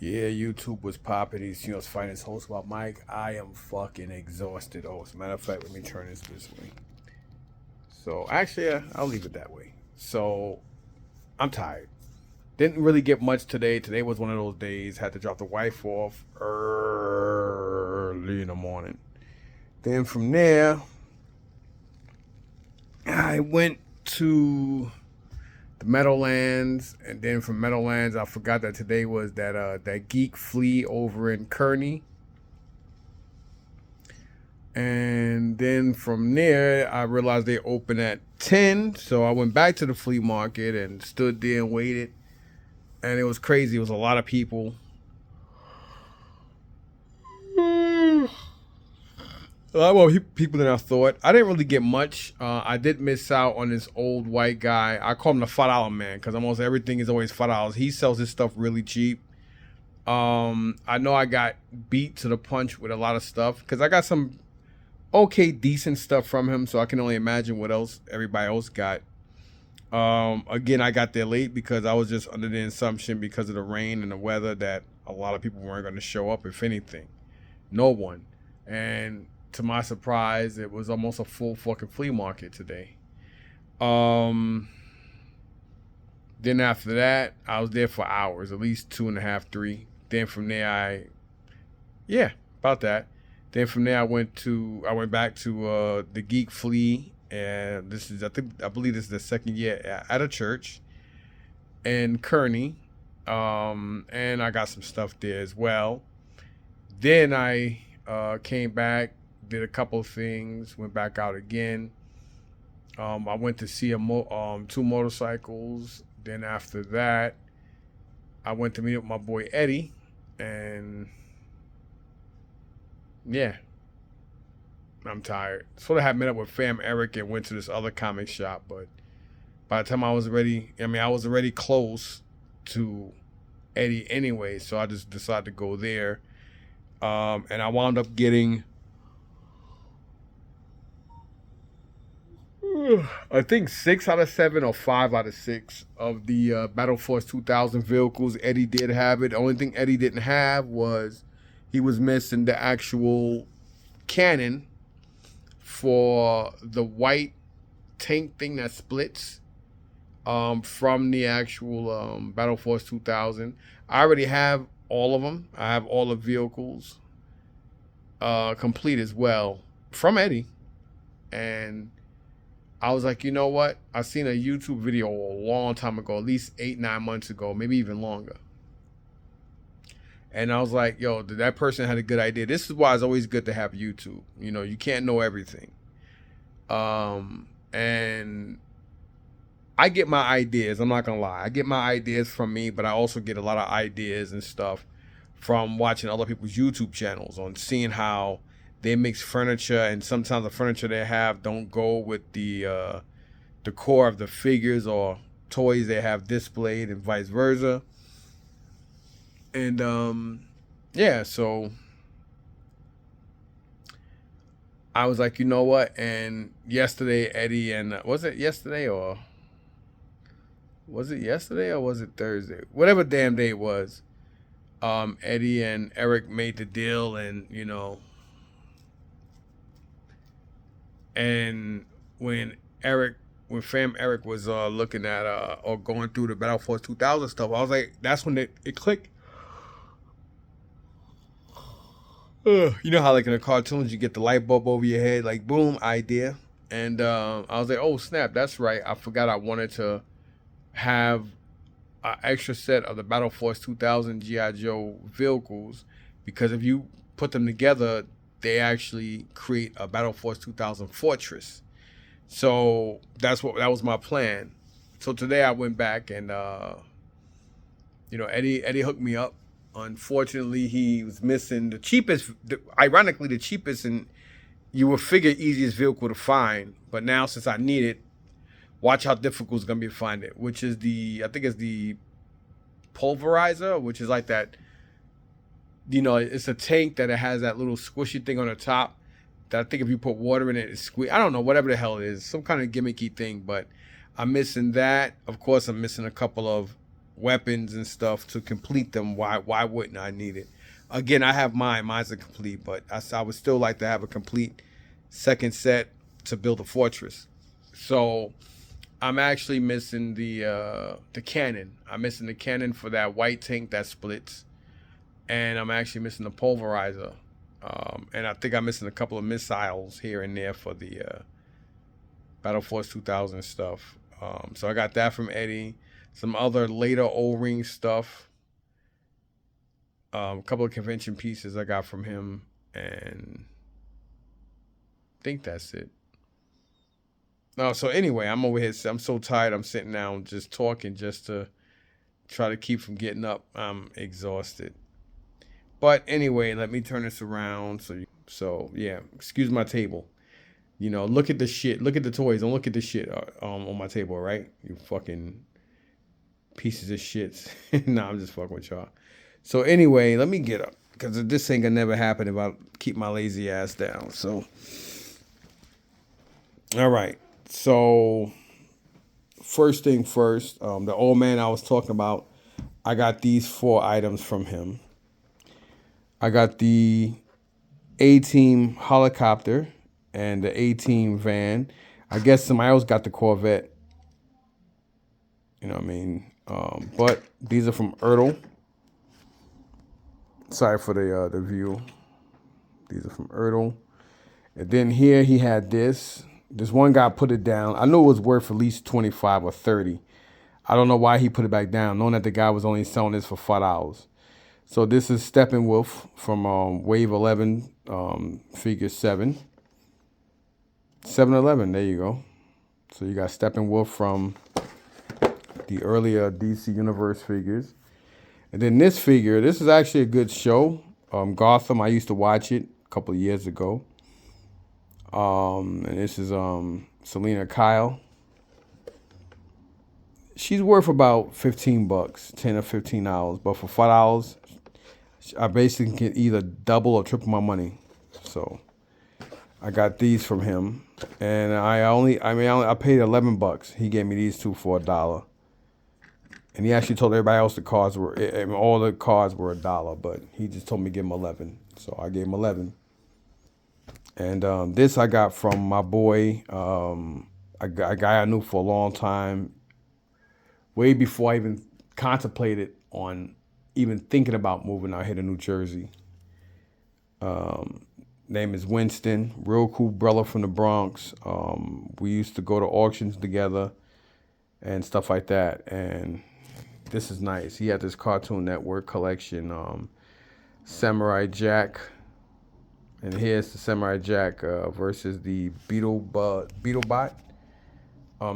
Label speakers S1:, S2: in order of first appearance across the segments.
S1: Yeah, YouTube was popping. He's finest host about Mike. I am fucking exhausted. Oh, as a matter of fact, let me turn this way. So actually, I'll leave it that way. So I'm tired. Didn't really get much today. Today was one of those days. Had to drop the wife off early in the morning. Then from there, I went to the Meadowlands, and then from Meadowlands, I forgot that today was that geek flea over in Kearney. And then from there, I realized they open at 10. So I went back to the flea market and stood there and waited. And it was crazy. It was a lot of people. A lot more people than I thought. I didn't really get much. I did miss out on this old white guy. I call him the $5 man because almost everything is always $5. He sells his stuff really cheap. I know I got beat to the punch with a lot of stuff because I got some okay, decent stuff from him. So I can only imagine what else everybody else got. Again, I got there late because I was just under the assumption because of the rain and the weather that a lot of people weren't going to show up, if anything. No one. And to my surprise, it was almost a full fucking flea market today. Um, then after that, I was there for hours, at least 2.5, 3. Then from there, yeah, about that. Then from there, I went back to the Geek Flea, and I believe this is the second year at a church in Kearney, and I got some stuff there as well. Then I came back, did a couple of things, went back out again. I went to see two motorcycles. Then after that, I went to meet up with my boy Eddie, and yeah, I'm tired. Sort of had met up with Fam Eric and went to this other comic shop, but by the time I was ready, I was already close to Eddie anyway, so I just decided to go there. And I wound up getting, I think 6 out of 7 or 5 out of 6 of the Battle Force 2000 vehicles. Eddie did have it. The only thing Eddie didn't have was he was missing the actual cannon for the white tank thing that splits from the actual Battle Force 2000. I already have all of them. I have all the vehicles complete as well from Eddie. And I was like, you know what? I seen a YouTube video a long time ago, at least 8, 9 months ago, maybe even longer. And I was like, yo, that person had a good idea. This is why it's always good to have YouTube. You can't know everything. And I get my ideas. I'm not going to lie. I get my ideas from me, but I also get a lot of ideas and stuff from watching other people's YouTube channels on seeing how they mix furniture, and sometimes the furniture they have don't go with the core of the figures or toys they have displayed, and vice versa. And yeah, so I was like, you know what? And yesterday, Eddie and was it yesterday or was it Thursday? Whatever damn day it was, Eddie and Eric made the deal, and and when Fam Eric was looking at or going through the Battle Force 2000 stuff, I was like, that's when it clicked. You know how like in the cartoons you get the light bulb over your head, like boom, idea. And I was like, oh snap, that's right. I forgot I wanted to have an extra set of the Battle Force 2000 GI Joe vehicles, because if you put them together, they actually create a Battle Force 2000 fortress. So that was my plan. So today I went back and Eddie hooked me up. Unfortunately, he was missing the cheapest, ironically the cheapest, and you would figure easiest vehicle to find. But now since I need it, watch how difficult it's gonna be to find it. Which is I think it's the pulverizer, which is like that. It's a tank that it has that little squishy thing on the top. That I think if you put water in it, it's squeeze. I don't know, whatever the hell it is, some kind of gimmicky thing. But I'm missing that. Of course, I'm missing a couple of weapons and stuff to complete them. Why wouldn't I need it? Again, I have mine. Mine's a complete, but I would still like to have a complete second set to build a fortress. So I'm actually missing the cannon. I'm missing the cannon for that white tank that splits, and I'm actually missing the pulverizer. And I think I'm missing a couple of missiles here and there for the Battle Force 2000 stuff. So I got that from Eddie. Some other later O-ring stuff. A couple of convention pieces I got from him, and I think that's it. No, so anyway, I'm over here. I'm so tired. I'm sitting down just talking just to try to keep from getting up. I'm exhausted. But anyway, let me turn this around. So yeah, excuse my table. Look at the shit. Look at the toys. Don't look at the shit on my table, right? You fucking pieces of shit. Nah, I'm just fucking with y'all. So anyway, let me get up because this ain't gonna never happen if I keep my lazy ass down. So, all right. So first thing first, the old man I was talking about, I got these 4 items from him. I got the A-Team helicopter and the A-Team van. I guess somebody else got the Corvette. You know what I mean? But these are from Ertl. Sorry for the view. These are from Ertl. And then here he had this. This one guy put it down. I knew it was worth at least 25 or 30. I don't know why he put it back down, knowing that the guy was only selling this for $5. So this is Steppenwolf from Wave 11, Figure 7. 7-Eleven, there you go. So you got Steppenwolf from the earlier DC Universe figures. And then this figure, this is actually a good show. Gotham, I used to watch it a couple of years ago. And this is Selena Kyle. She's worth about $15, $10 or $15. But for $5, I basically can either double or triple my money. So I got these from him, and I paid $11. He gave me these 2 for $1. And he actually told everybody else all the cards were $1, but he just told me to give him 11. So I gave him 11. And this I got from my boy, a guy I knew for a long time, way before I even contemplated on even thinking about moving out here to New Jersey. Name is Winston, real cool brother from the Bronx. We used to go to auctions together and stuff like that. And this is nice. He had this Cartoon Network collection, Samurai Jack. And here's the Samurai Jack versus the Beetlebot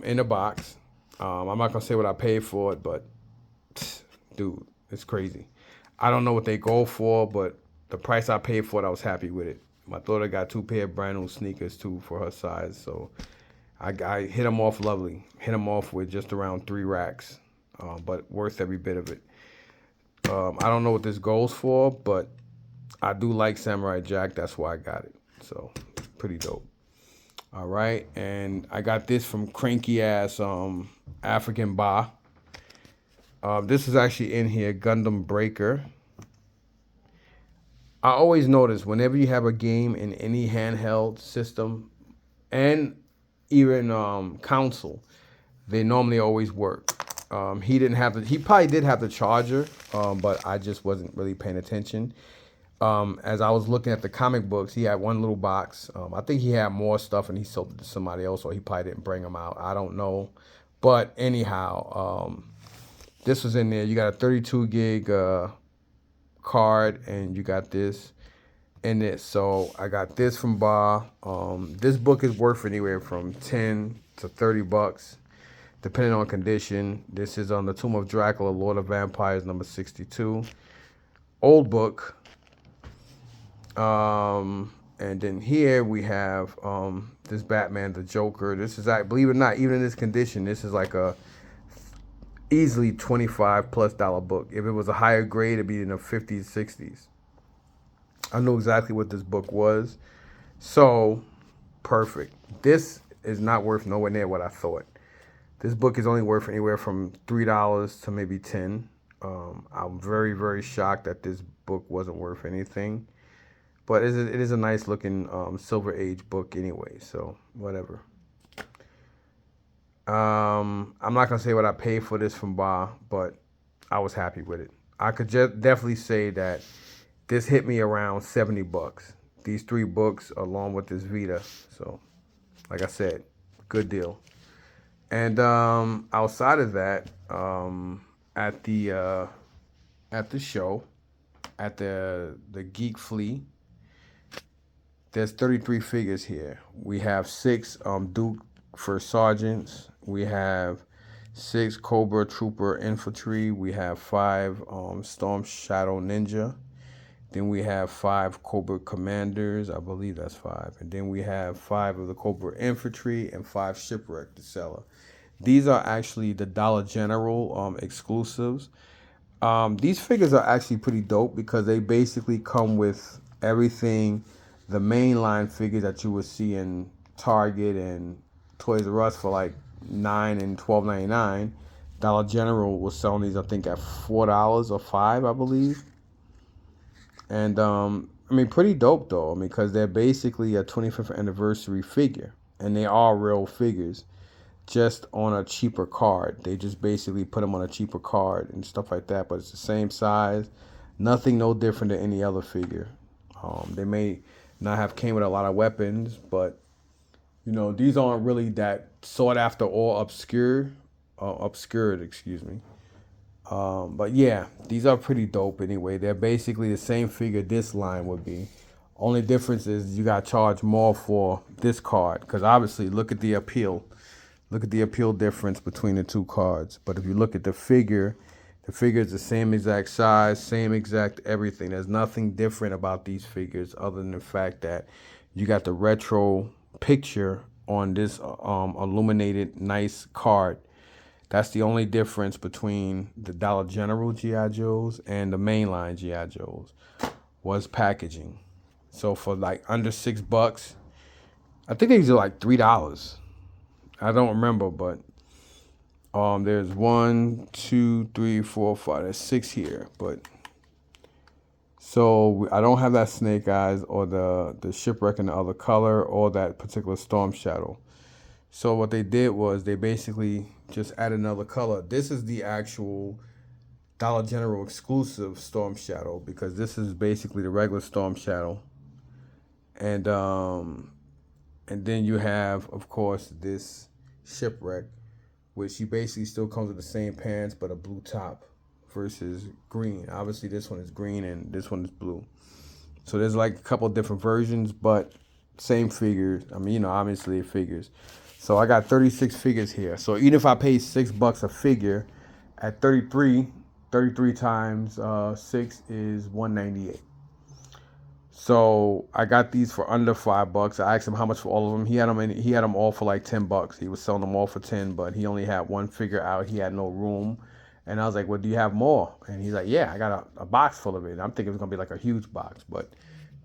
S1: in a box. I'm not going to say what I paid for it, but dude, it's crazy. I don't know what they go for, but the price I paid for it, I was happy with it. My daughter got 2 pair of brand new sneakers, too, for her size. So I hit them off lovely. Hit them off with just around 3 racks, but worth every bit of it. I don't know what this goes for, but I do like Samurai Jack. That's why I got it. So pretty dope. All right. And I got this from cranky ass African Ba. This is actually in here, Gundam Breaker. I always notice whenever you have a game in any handheld system and even console, they normally always work. He probably did have the charger, but I just wasn't really paying attention. As I was looking at the comic books, he had one little box. I think he had more stuff and he sold it to somebody else, or he probably didn't bring them out. I don't know. But anyhow, this was in there. You got a 32 gig card, and you got this in it. So I got this from Ba. This book is worth anywhere from $10 to $30, depending on condition. This is on The Tomb of Dracula, Lord of Vampires, number 62. Old book. And then here we have this Batman, the Joker. This is, believe it or not, even in this condition, this is like a easily $25+ book. If it was a higher grade, it'd be in the 50s, 60s. I knew exactly what this book was. So, perfect. This is not worth nowhere near what I thought. This book is only worth anywhere from $3 to maybe 10. I'm very, very shocked that this book wasn't worth anything. But it is a nice looking Silver Age book anyway, so whatever. I'm not gonna say what I paid for this from Bar, but I was happy with it. I could definitely say that this hit me around $70. These three books along with this Vita. So, like I said, good deal. And outside of that, at the show, at the Geek Flea, there's 33 figures here. We have 6 Duke First Sergeants. We have 6 Cobra Trooper Infantry. We have 5 Storm Shadow Ninja. Then we have 5 Cobra Commanders. I believe that's 5. And then we have 5 of the Cobra Infantry and 5 Shipwreck the Seller. These are actually the Dollar General exclusives. These figures are actually pretty dope because they basically come with everything, the mainline figures that you would see in Target and Toys R Us for like $9 and $12.99. Dollar General was selling these, I think, at $4 or $5, I believe. And I mean, pretty dope though. I mean, because they're basically a 25th anniversary figure, and they are real figures, just on a cheaper card. They just basically put them on a cheaper card and stuff like that. But it's the same size, nothing no different than any other figure. They may not have came with a lot of weapons, but you know, these aren't really that sought after or obscured, excuse me. But yeah, these are pretty dope anyway. They're basically the same figure this line would be. Only difference is you got to charge more for this card because obviously look at the appeal. Look at the appeal difference between the two cards. But if you look at the figure is the same exact size, same exact everything. There's nothing different about these figures other than the fact that you got the retro picture on this illuminated nice card. That's the only difference between the Dollar General G.I. Joes and the mainline G.I. Joes was packaging. So for like under $6, I think these are like $3. I don't remember, but there's 1, 2, 3, 4, 5. There's 6 here, but so I don't have that Snake Eyes or the Shipwreck in the other color or that particular Storm Shadow. So what they did was they basically just added another color. This is the actual Dollar General exclusive Storm Shadow because this is basically the regular Storm Shadow. And then you have, of course, this Shipwreck, which he basically still comes with the same pants but a blue top versus green. Obviously this one is green and this one is blue. So there's like a couple of different versions, but same figures. I mean, you know, obviously it figures. So I got 36 figures here. So even if I pay $6 a figure, at 33 times 6 is 198. So I got these for under $5. I asked him how much for all of them. He had them all for like $10. He was selling them all for 10, but he only had one figure out. He had no room. And I was like, well, do you have more? And he's like, yeah, I got a box full of it. And I'm thinking it was going to be like a huge box. But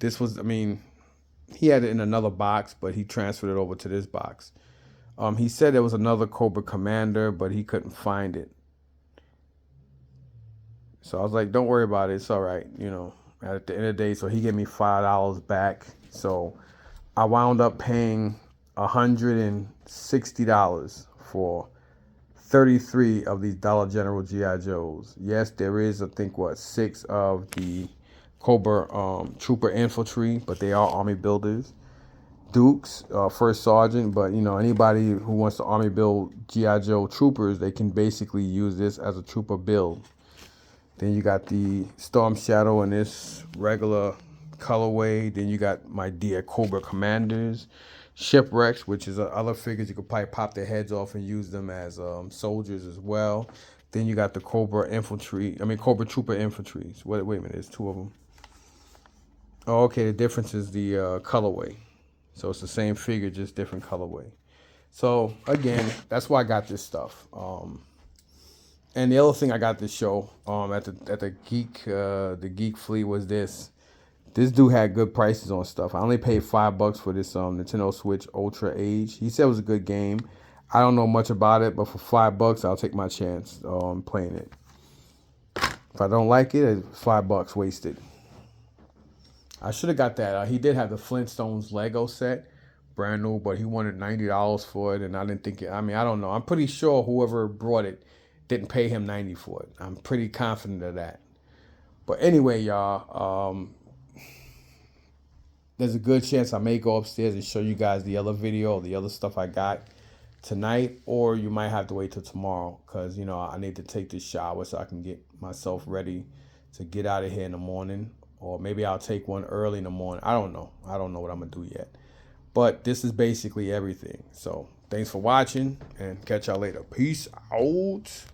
S1: this was, I mean, he had it in another box, but he transferred it over to this box. He said there was another Cobra Commander, but he couldn't find it. So I was like, don't worry about it. It's all right. You know, at the end of the day, so he gave me $5 back. So I wound up paying $160 for 33 of these Dollar General G.I. Joes. Yes, there is, I think, 6 of the Cobra Trooper Infantry, but they are Army builders. Dukes, First Sergeant, but you know, anybody who wants to Army build G.I. Joe troopers, they can basically use this as a trooper build. Then you got the Storm Shadow in this regular colorway. Then you got my dear Cobra Commanders, Shipwrecks, which is other figures you could probably pop their heads off and use them as soldiers as well. Then you got the Cobra Trooper Infantries. Wait a minute, there's 2 of them. Oh, okay, the difference is the colorway. So it's the same figure, just different colorway. So again, that's why I got this stuff. And the other thing I got this show at the Geek Flea was this. This dude had good prices on stuff. I only paid $5 for this Nintendo Switch Ultra Age. He said it was a good game. I don't know much about it, but for $5, I'll take my chance on playing it. If I don't like it, it's $5 wasted. I should have got that. He did have the Flintstones Lego set, brand new, but he wanted $90 for it, and I didn't think it. I mean, I don't know. I'm pretty sure whoever brought it didn't pay him 90 for it. I'm pretty confident of that. But anyway, y'all, there's a good chance I may go upstairs and show you guys the other video or the other stuff I got tonight, or you might have to wait till tomorrow because, you know, I need to take this shower so I can get myself ready to get out of here in the morning, or maybe I'll take one early in the morning. I don't know what I'm gonna do yet, but this is basically everything. So thanks for watching and catch y'all later. Peace out.